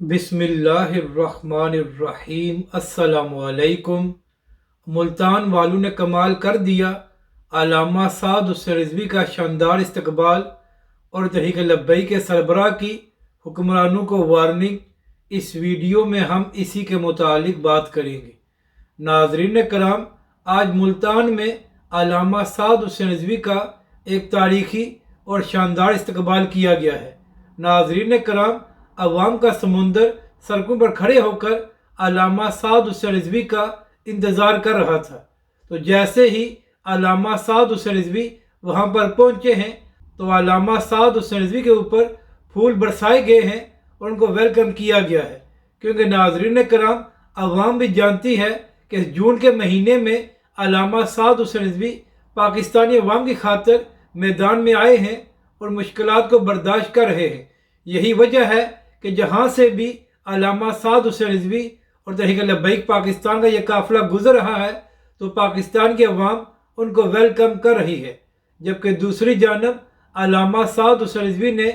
बिस्मिल्लाहिर्रहमानिर्रहीम। अस्सलामु अलैकुम। मुल्तान वालों ने कमाल कर दिया। अल्लामा साद हुसैन रिजवी का शानदार इस्तकबाल और तहरीक लब्बैक के सरबराह की हुक्मरानों को वार्निंग। इस वीडियो में हम इसी के मुतालिक बात करेंगे। नाज़रीन कराम, आज मुल्तान में अल्लामा साद हुसैन रिजवी का एक तारीखी और शानदार इस्तकबाल किया गया है। नाज़रीन कराम, अवाम का समुंदर सड़कों पर खड़े होकर अल्लामा साद हुसैन रिजवी का इंतज़ार कर रहा था। तो जैसे ही अल्लामा साद हुसैन रिजवी वहाँ पर पहुँचे हैं तो अल्लामा साद हुसैन रिजवी के ऊपर फूल बरसाए गए हैं और उनको वेलकम किया गया है। क्योंकि नाज़रीन कराम, अवाम भी जानती है कि जून के महीने में अल्लामा साद हुसैन रिजवी पाकिस्तानी अवाम की खातिर मैदान में आए हैं और मुश्किलात को बर्दाश्त कर रहे हैं। यही वजह है कि जहाँ से भी अल्लामा साद हुसैन रिजवी और तहरीक लब्बैक पाकिस्तान का यह काफ़िला गुजर रहा है तो पाकिस्तान की अवाम उनको वेलकम कर रही है। जबकि दूसरी जानब अल्लामा साद हुसैन रिजवी ने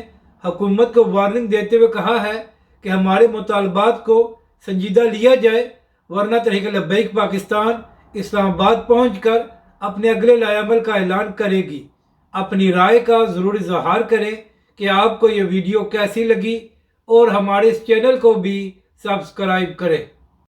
हुकूमत को वार्निंग देते हुए कहा है कि हमारे मुतालबात को संजीदा लिया जाए, वरना तहरीक लब्बैक पाकिस्तान इस्लामाबाद पहुँचकर अपने अगले लाएअमल का ऐलान करेगी। अपनी राय का ज़रूर इज़हार करें कि आपको ये वीडियो कैसी लगी और हमारे इस चैनल को भी सब्सक्राइब करें।